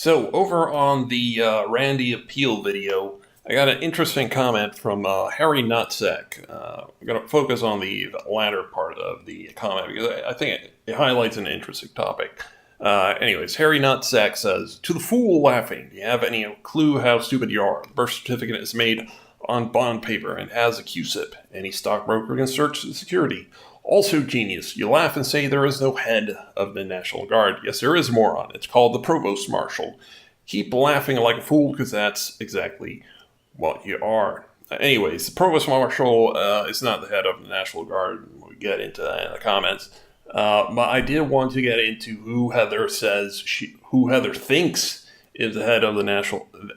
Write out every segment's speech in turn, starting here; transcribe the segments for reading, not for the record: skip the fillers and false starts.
So over on the Randy Appeal video, I got an interesting comment from Harry Nutsack. I'm going to focus on the latter part of the comment because I think it highlights an interesting topic. Anyways, Harry Nutsack says, "To the fool laughing, do you have any clue how stupid you are? The birth certificate is made on bond paper and has a QSIP. Any stockbroker can search the security. Also genius. You laugh and say there is no head of the National Guard. Yes, there is, moron. It's called the Provost Marshal. Keep laughing like a fool because that's exactly what you are." Anyways, the Provost Marshal is not the head of the National Guard. We'll get into that in the comments. But I did want to get into who Heather thinks is the head of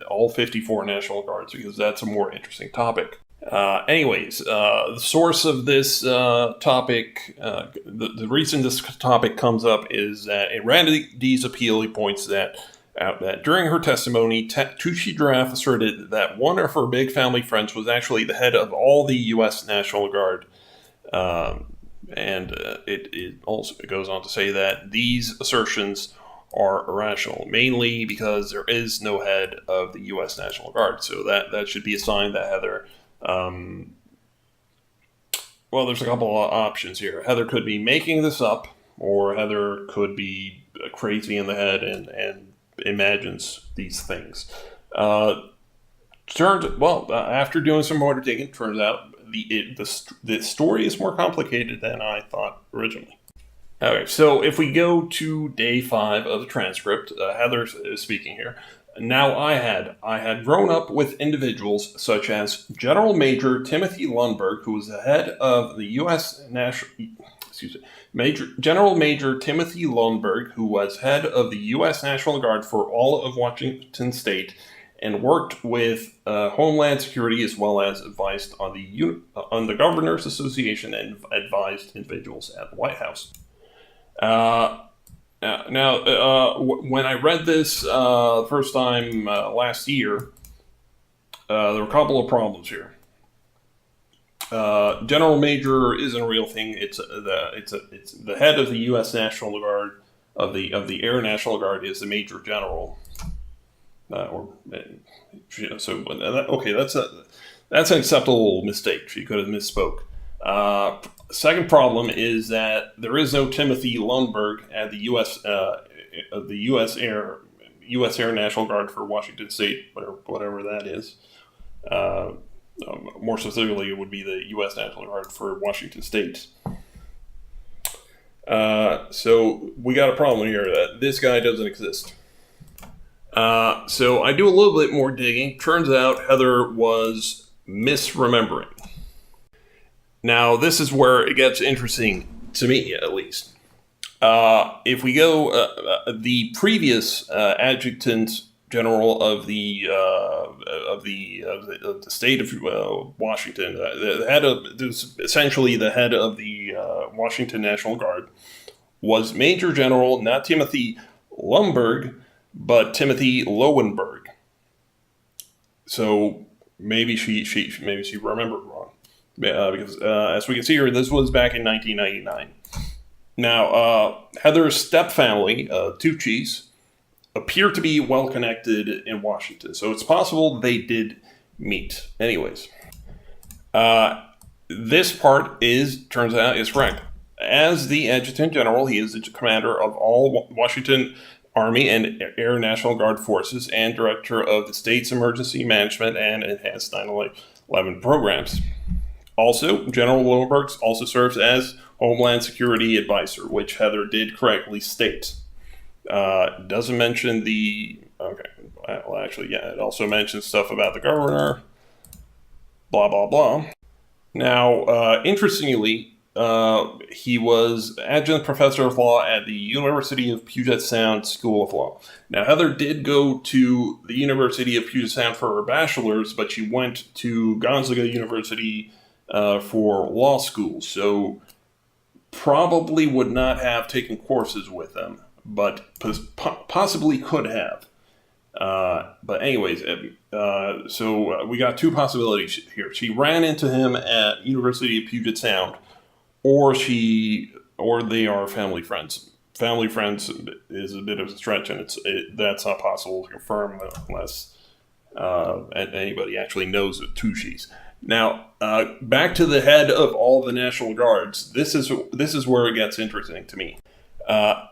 all 54 National Guards, because that's a more interesting topic. The source of this topic, the reason this topic comes up is that in Randy's appeal, he points out that during her testimony, Tucci Giraffe asserted that one of her big family friends was actually the head of all the U.S. National Guard. It also goes on to say that these assertions are irrational, mainly because there is no head of the U.S. National Guard. So that should be a sign that Heather... well, there's a couple of options here. Heather could be making this up, or Heather could be crazy in the head and imagines these things. After doing some more digging, turns out the story is more complicated than I thought originally. Okay, so if we go to day 5 of the transcript, Heather is speaking here. "Now I had grown up with individuals such as General Major Timothy Lundberg, who was the head of the General Major Timothy Lundberg, who was head of the U.S. National Guard for all of Washington State, and worked with Homeland Security as well as advised on the Governors Association and advised individuals at the White House." When I read this first time last year, there were a couple of problems here. General Major isn't a real thing. It's the head of the U.S. National Guard of the Air National Guard is the Major General. That's an acceptable mistake. She could have misspoke. Second problem is that there is no Timothy Lundberg at the U.S. Air National Guard for Washington State, whatever that is. More specifically, it would be the U.S. National Guard for Washington State. So we got a problem here that this guy doesn't exist. So I do a little bit more digging. Turns out Heather was misremembering. Now, this is where it gets interesting, to me at least. If we go, the previous adjutant general of the state of Washington, essentially the head of the Washington National Guard, was Major General, not Timothy Lundberg, but Timothy Lowenberg. So maybe she remembered wrong. Because as we can see here, this was back in 1999. Now, Heather's stepfamily, Tucci's, appear to be well connected in Washington, so it's possible they did meet. Anyways, this part turns out is correct. As the Adjutant General, he is the commander of all Washington Army and Air National Guard forces and director of the state's emergency management and enhanced 9/11 programs. Also, General Lowenberg also serves as Homeland Security Advisor, which Heather did correctly state. Doesn't mention it also mentions stuff about the governor, blah, blah, blah. Now, interestingly, he was adjunct professor of law at the University of Puget Sound School of Law. Now, Heather did go to the University of Puget Sound for her bachelor's, but she went to Gonzaga University for law school, so probably would not have taken courses with them, but possibly could have. But anyways, so we got two possibilities here. She ran into him at University of Puget Sound, or they are family friends. family friends is a bit of a stretch, and that's not possible to confirm unless anybody actually knows who she's. Now, back to the head of all the National Guards. This is where it gets interesting to me.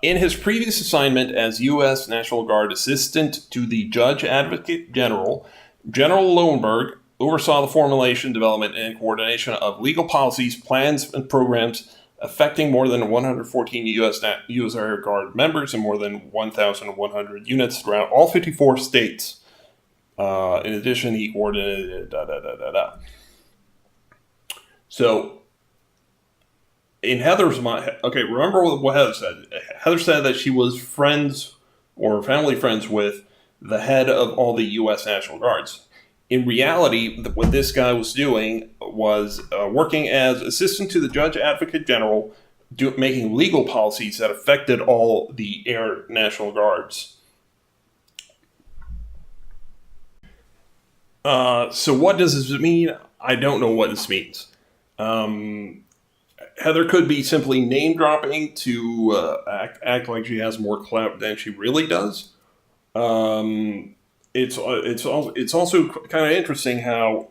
In his previous assignment as U.S. National Guard Assistant to the Judge Advocate General, General Lowenberg oversaw the formulation, development, and coordination of legal policies, plans, and programs affecting more than 114 U.S. Air Guard members and more than 1,100 units throughout all 54 states. In addition, he coordinated So, in Heather's mind, okay, remember what Heather said. Heather said that she was friends or family friends with the head of all the U.S. National Guards. In reality, what this guy was doing was working as assistant to the Judge Advocate General, making legal policies that affected all the Air National Guards. So what does this mean? I don't know what this means. Heather could be simply name dropping to act like she has more clout than she really does. It's also kind of interesting how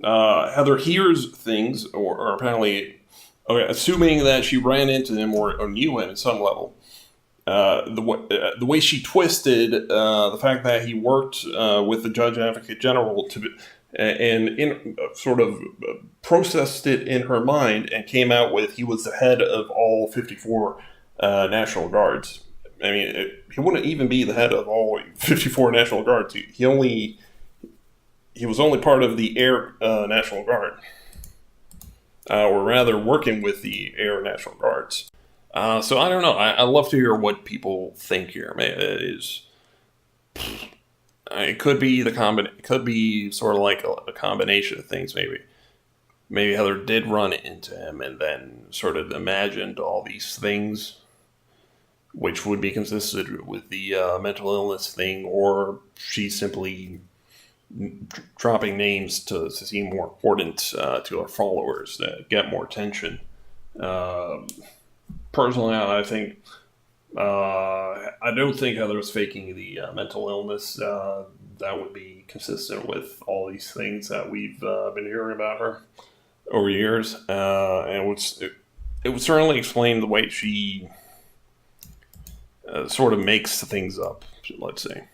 Heather hears things, or apparently, assuming that she ran into him or knew him at some level. The way she twisted the fact that he worked with the Judge Advocate General and sort of processed it in her mind and came out with he was the head of all 54 National Guards. I mean, he wouldn't even be the head of all 54 National Guards. He was only part of the Air National Guard, or rather, working with the Air National Guards. So I don't know. I love to hear what people think here. It could be it could be sort of like a combination of things. Maybe Heather did run into him and then sort of imagined all these things, which would be consistent with the mental illness thing, or she's simply dropping names to seem more important to her followers, that get more attention. Personally, I think I don't think Heather's faking the mental illness. That would be consistent with all these things that we've been hearing about her over years, and it would certainly explain the way she sort of makes things up, let's say.